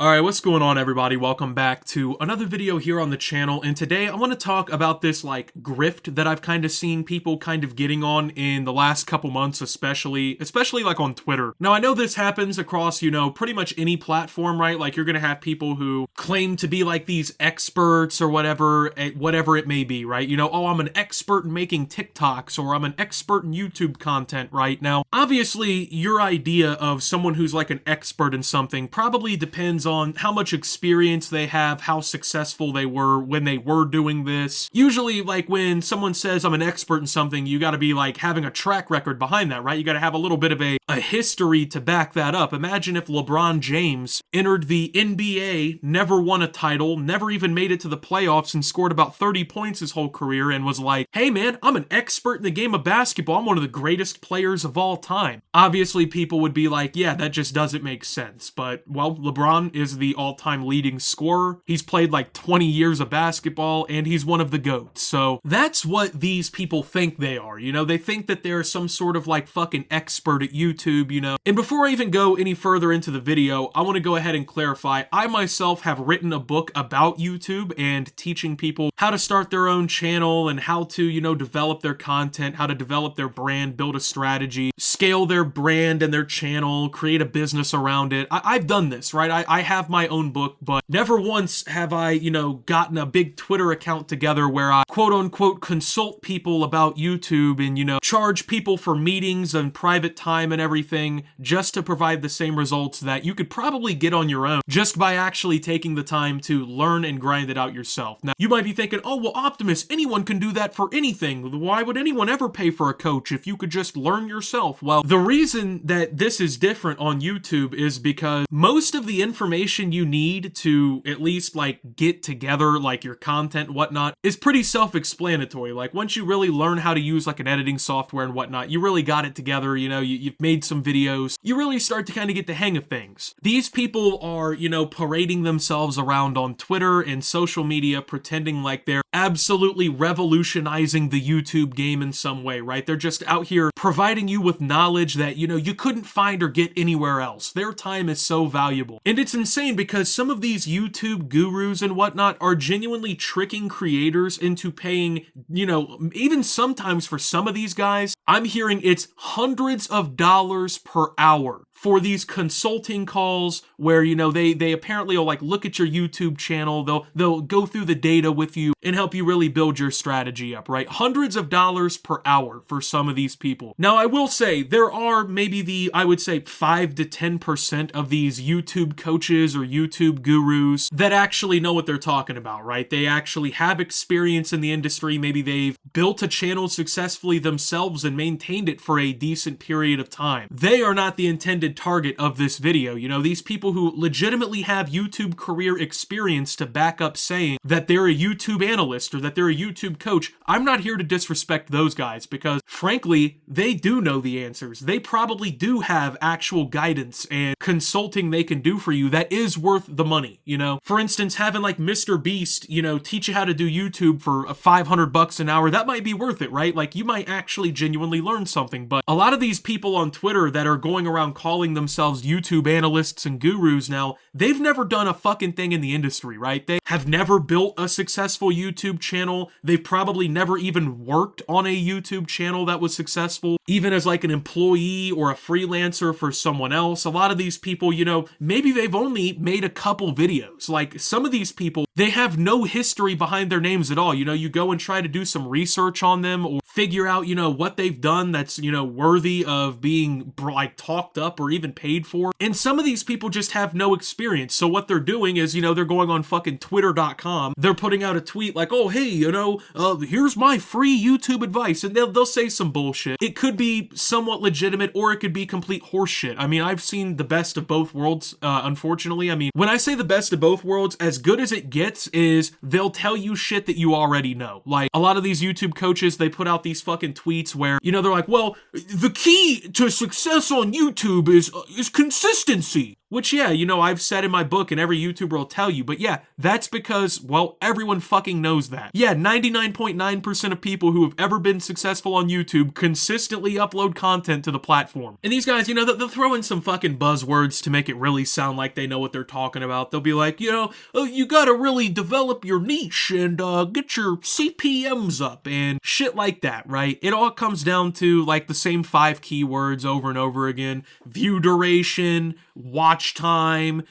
Alright, what's going on everybody? Welcome back to another video here on the channel, and today I want to talk about this grift that I've kind of seen people kind of getting on in the last couple months, especially like on Twitter. Now I know this happens across, pretty much any platform, right? Like you're gonna have people who claim to be like these experts or whatever it may be, right? Oh, I'm an expert in making TikToks, or I'm an expert in YouTube content, right? Now, obviously, your idea of someone who's like an expert in something probably depends on how much experience they have, how successful they were when they were doing this. Usually, like when someone says I'm an expert in something, you gotta be like having a track record behind that, right? You gotta have a little bit of a history to back that up. Imagine if LeBron James entered the NBA, never won a title, never even made it to the playoffs, and scored about 30 points his whole career and was like, hey man, I'm an expert in the game of basketball, I'm one of the greatest players of all time. Obviously, people would be like, yeah, that just doesn't make sense. But, well, LeBron is the all-time leading scorer. He's played like 20 years of basketball, and he's one of the GOATs. So that's what these people think they are, They think that they're some sort of like fucking expert at YouTube, And before I even go any further into the video, I want to go ahead and clarify, I myself have written a book about YouTube and teaching people how to start their own channel and how to, develop their content, how to develop their brand, build a strategy, scale their brand and their channel, create a business around it. I've done this, right? I have my own book, but never once have I, gotten a big Twitter account together where I quote unquote consult people about YouTube and, charge people for meetings and private time and everything just to provide the same results that you could probably get on your own just by actually taking the time to learn and grind it out yourself. Now, you might be thinking, oh, well, Optimus, anyone can do that for anything. Why would anyone ever pay for a coach if you could just learn yourself? Well, the reason that this is different on YouTube is because most of the information you need to at least get together your content and whatnot is pretty self-explanatory. Like once you really learn how to use an editing software and whatnot, you really got it together, you've made some videos, you really start to kind of get the hang of things. These people are, parading themselves around on Twitter and social media pretending like they're absolutely revolutionizing the YouTube game in some way, right? They're just out here providing you with knowledge that, you couldn't find or get anywhere else. Their time is so valuable. And it's insane because some of these YouTube gurus and whatnot are genuinely tricking creators into paying, even sometimes for some of these guys, I'm hearing it's hundreds of dollars per hour for these consulting calls where, they apparently will look at your YouTube channel, they'll go through the data with you and help you really build your strategy up, right? Hundreds of dollars per hour for some of these people. Now, I will say there are maybe I would say 5 to 10% of these YouTube coaches or YouTube gurus that actually know what they're talking about, right? They actually have experience in the industry. Maybe they've built a channel successfully themselves and maintained it for a decent period of time. They are not the intended target of this video. These people who legitimately have YouTube career experience to back up saying that they're a YouTube analyst or that they're a YouTube coach. I'm not here to disrespect those guys because frankly, they do know the answers. They probably do have actual guidance and consulting they can do for you that is worth the money, For instance, having Mr. Beast, teach you how to do YouTube for $500 an hour, that might be worth it, right? You might actually genuinely learn something, but a lot of these people on Twitter that are going around calling themselves YouTube analysts and gurus now, they've never done a fucking thing in the industry, right? They have never built a successful YouTube channel. They've probably never even worked on a YouTube channel that was successful, even as an employee or a freelancer for someone else. A lot of these people, maybe they've only made a couple videos. Some of these people, they have no history behind their names at all. You go and try to do some research on them or figure out, what they've done that's, worthy of being talked up or even paid for. And some of these people just have no experience. So what they're doing is, they're going on fucking twitter.com. They're putting out a tweet like, oh, hey, here's my free YouTube advice. And they'll say some bullshit. It could be somewhat legitimate or it could be complete horseshit. I mean, I've seen the best of both worlds, unfortunately. I mean, when I say the best of both worlds, as good as it gets is they'll tell you shit that you already know. A lot of these YouTube coaches, they put out these fucking tweets where, they're like, well, the key to success on YouTube is consistency. Which, yeah, I've said in my book and every YouTuber will tell you, but yeah, that's because, well, everyone fucking knows that. Yeah, 99.9% of people who have ever been successful on YouTube consistently upload content to the platform. And these guys, they'll throw in some fucking buzzwords to make it really sound like they know what they're talking about. They'll be like, you gotta really develop your niche and get your CPMs up and shit like that, right? It all comes down to like the same 5 keywords over and over again. View duration, watch time,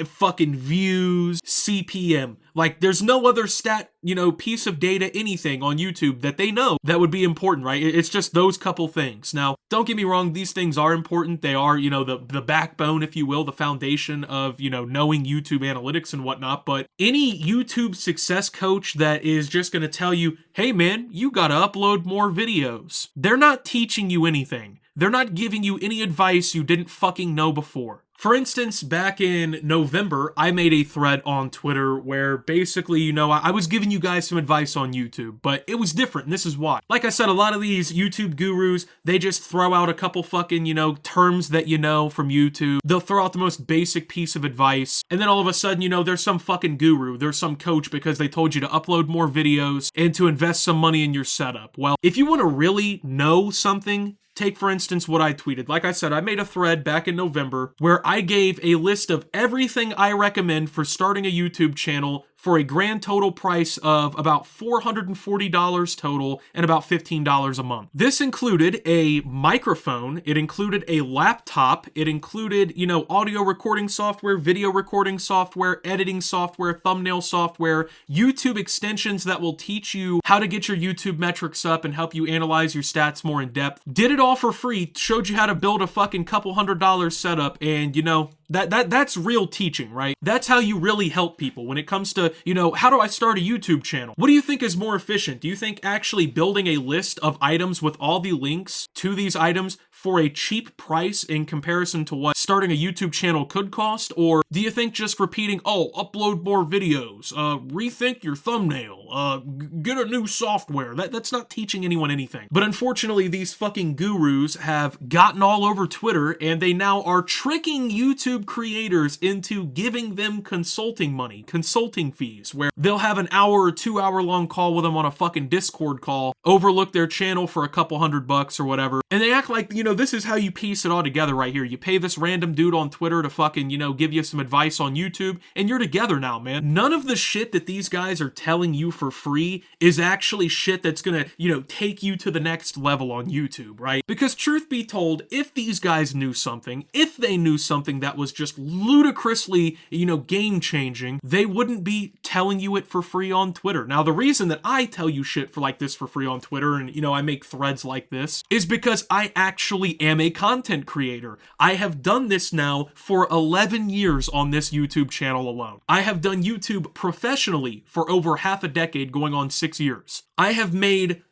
fucking views, CPM. Like, there's no other stat, piece of data, anything on YouTube that they know that would be important, right? It's just those couple things. Now, don't get me wrong, these things are important. They are, the backbone, if you will, the foundation of, knowing YouTube analytics and whatnot. But any YouTube success coach that is just going to tell you, hey man, you got to upload more videos, they're not teaching you anything. They're not giving you any advice you didn't fucking know before. For instance, back in November, I made a thread on Twitter where basically, I was giving you guys some advice on YouTube, but it was different, and this is why. Like I said, a lot of these YouTube gurus, they just throw out a couple fucking, terms that from YouTube. They'll throw out the most basic piece of advice, and then all of a sudden, there's some fucking guru, there's some coach because they told you to upload more videos and to invest some money in your setup. Well, if you want to really know something, take, for instance, what I tweeted. Like I said, I made a thread back in November where I gave a list of everything I recommend for starting a YouTube channel for a grand total price of about $440 total and about $15 a month. This included a microphone, it included a laptop, it included, audio recording software, video recording software, editing software, thumbnail software, YouTube extensions that will teach you how to get your YouTube metrics up and help you analyze your stats more in depth. Did it all for free, showed you how to build a fucking couple $100 setup, and that's real teaching, right? That's how you really help people when it comes to, how do I start a YouTube channel? What do you think is more efficient? Do you think actually building a list of items with all the links to these items for a cheap price in comparison to what starting a YouTube channel could cost? Or do you think just repeating, upload more videos, rethink your thumbnail, get a new software, that's not teaching anyone anything? But unfortunately, these fucking gurus have gotten all over Twitter, and they now are tricking YouTube creators into giving them consulting money, consulting fees, where they'll have an hour or 2 hour long call with them on a fucking Discord call, overlook their channel for a couple $100 or whatever, and they act like, this is how you piece it all together right here. You pay this random dude on Twitter to fucking, give you some advice on YouTube, and you're together now, man. None of the shit that these guys are telling you for free is actually shit that's gonna, take you to the next level on YouTube, right? Because truth be told, if these guys knew something, if they knew something that was just ludicrously, game-changing, they wouldn't be telling you it for free on Twitter. Now, the reason that I tell you shit for like this for free on Twitter, and, I make threads like this, is because I actually am a content creator. I have done this now for 11 years on this YouTube channel alone. I have done YouTube professionally for over half a decade, going on 6 years. I have made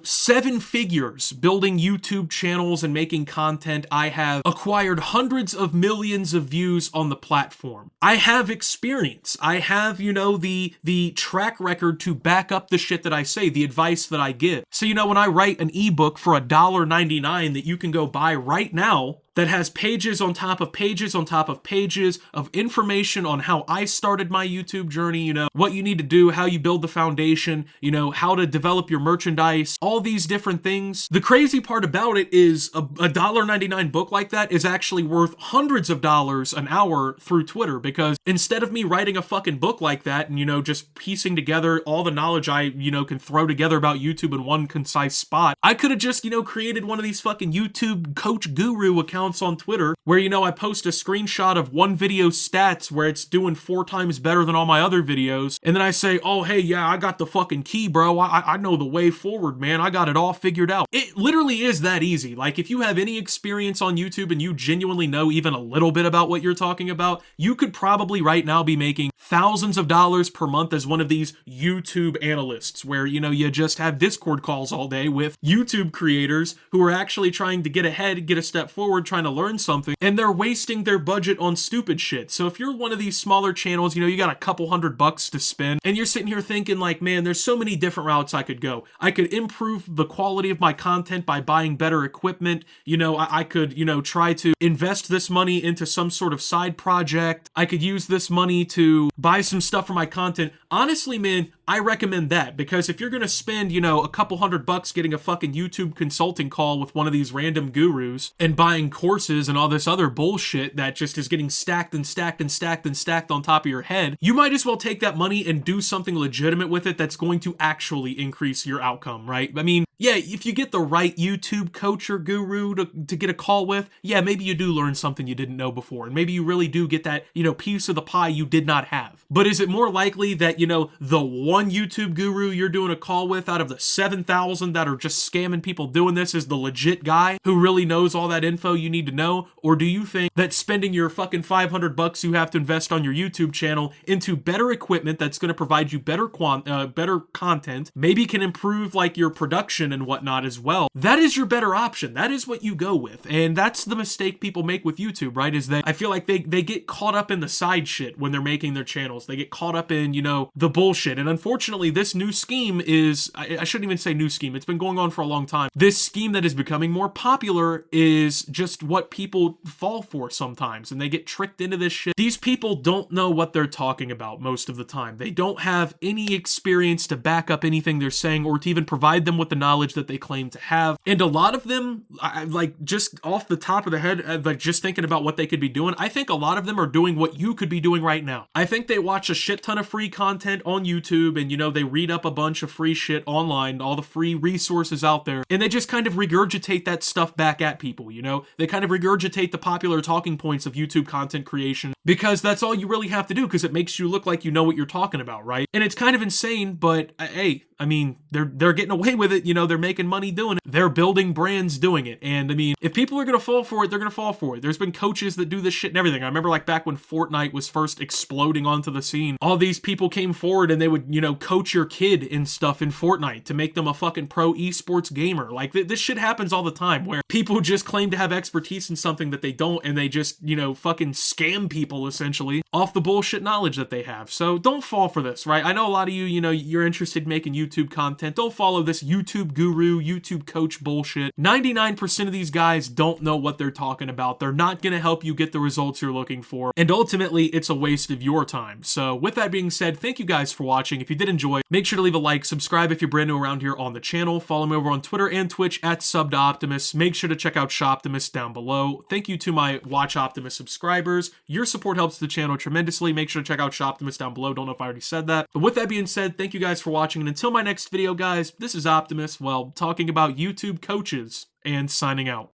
7 figures building YouTube channels and making content. I have acquired hundreds of millions of views on the platform. I have experience. I have, the track record to back up the shit that I say, the advice that I give. So, when I write an ebook for $1.99 that you can go buy right now, that has pages on top of pages on top of pages of information on how I started my YouTube journey, what you need to do, how you build the foundation, how to develop your merchandise, all these different things. The crazy part about it is a $1.99 book like that is actually worth hundreds of dollars an hour through Twitter, because instead of me writing a fucking book like that and, just piecing together all the knowledge I, can throw together about YouTube in one concise spot, I could have just, created one of these fucking YouTube coach guru accounts on Twitter where, I post a screenshot of one video stats where it's doing 4 times better than all my other videos. And then I say, oh, hey, yeah, I got the fucking key, bro. I know the way forward, man. I got it all figured out. It literally is that easy. Like, if you have any experience on YouTube and you genuinely know even a little bit about what you're talking about, you could probably right now be making thousands of dollars per month as one of these YouTube analysts where, you just have Discord calls all day with YouTube creators who are actually trying to get ahead, get a step forward, trying trying to learn something, and they're wasting their budget on stupid shit. So if you're one of these smaller channels, you know, you got a couple $100 to spend, and you're sitting here thinking like, man, there's so many different routes I could go. I could improve the quality of my content by buying better equipment. You know, I could, you know, try to invest this money into some sort of side project. I could use this money to buy some stuff for my content. Honestly, man, I recommend that, because if you're gonna spend, you know, a couple $100 getting a fucking YouTube consulting call with one of these random gurus and buying courses and all this other bullshit that just is getting stacked and stacked and stacked and stacked on top of your head, you might as well take that money and do something legitimate with it that's going to actually increase your outcome, right? I mean, yeah, if you get the right YouTube coach or guru to get a call with, yeah, maybe you do learn something you didn't know before, and maybe you really do get that, you know, piece of the pie you did not have. But is it more likely that, you know, the one YouTube guru you're doing a call with out of the 7,000 that are just scamming people doing this is the legit guy who really knows all that info you need to know? Or do you think that spending your fucking $500 you have to invest on your YouTube channel into better equipment that's going to provide you better content, maybe can improve like your production and whatnot as well, that is your better option. That is what you go with. And that's the mistake people make with YouTube, right? Is that I feel like they get caught up in the side shit when they're making their channels. They get caught up in, you know, the bullshit. And unfortunately, this new scheme is, I shouldn't even say new scheme, it's been going on for a long time. This scheme that is becoming more popular is just what people fall for sometimes, and they get tricked into this shit. These people don't know what they're talking about most of the time. They don't have any experience to back up anything they're saying or to even provide them with the knowledge that they claim to have. And a lot of them, like just off the top of the head, like just thinking about what they could be doing, I think a lot of them are doing what you could be doing right now. I think they watch a shit ton of free content on YouTube, and you know, they read up a bunch of free shit online, all the free resources out there, and they just kind of regurgitate that stuff back at people, you know? They kind of regurgitate the popular talking points of YouTube content creation, because that's all you really have to do, because it makes you look like you know what you're talking about, right? And it's kind of insane, but hey, I mean, they're getting away with it, you know, they're making money doing it. They're building brands doing it. And I mean, if people are going to fall for it, they're going to fall for it. There's been coaches that do this shit and everything. I remember like back when Fortnite was first exploding onto the scene, all these people came forward and they would, you know, coach your kid in stuff in Fortnite to make them a fucking pro esports gamer. Like this shit happens all the time where people just claim to have expertise in something that they don't, and they just, you know, fucking scam people essentially off the bullshit knowledge that they have. So don't fall for this, right? I know a lot of you, you know, you're interested in making YouTube content. Don't follow this YouTube guru, YouTube coach bullshit. 99% of these guys don't know what they're talking about. They're not going to help you get the results you're looking for. And ultimately, it's a waste of your time. So with that being said, thank you guys for watching. If you did enjoy, make sure to leave a like, subscribe if you're brand new around here on the channel. Follow me over on Twitter and Twitch at @SubToOptimus. Make sure to check out Shoptimus down below. Thank you to my Watch Optimus subscribers. Your support helps the channel tremendously. Make sure to check out Shoptimus down below. Don't know if I already said that. But with that being said, thank you guys for watching. And until my next video, guys, this is Optimus, well, talking about YouTube coaches and signing out.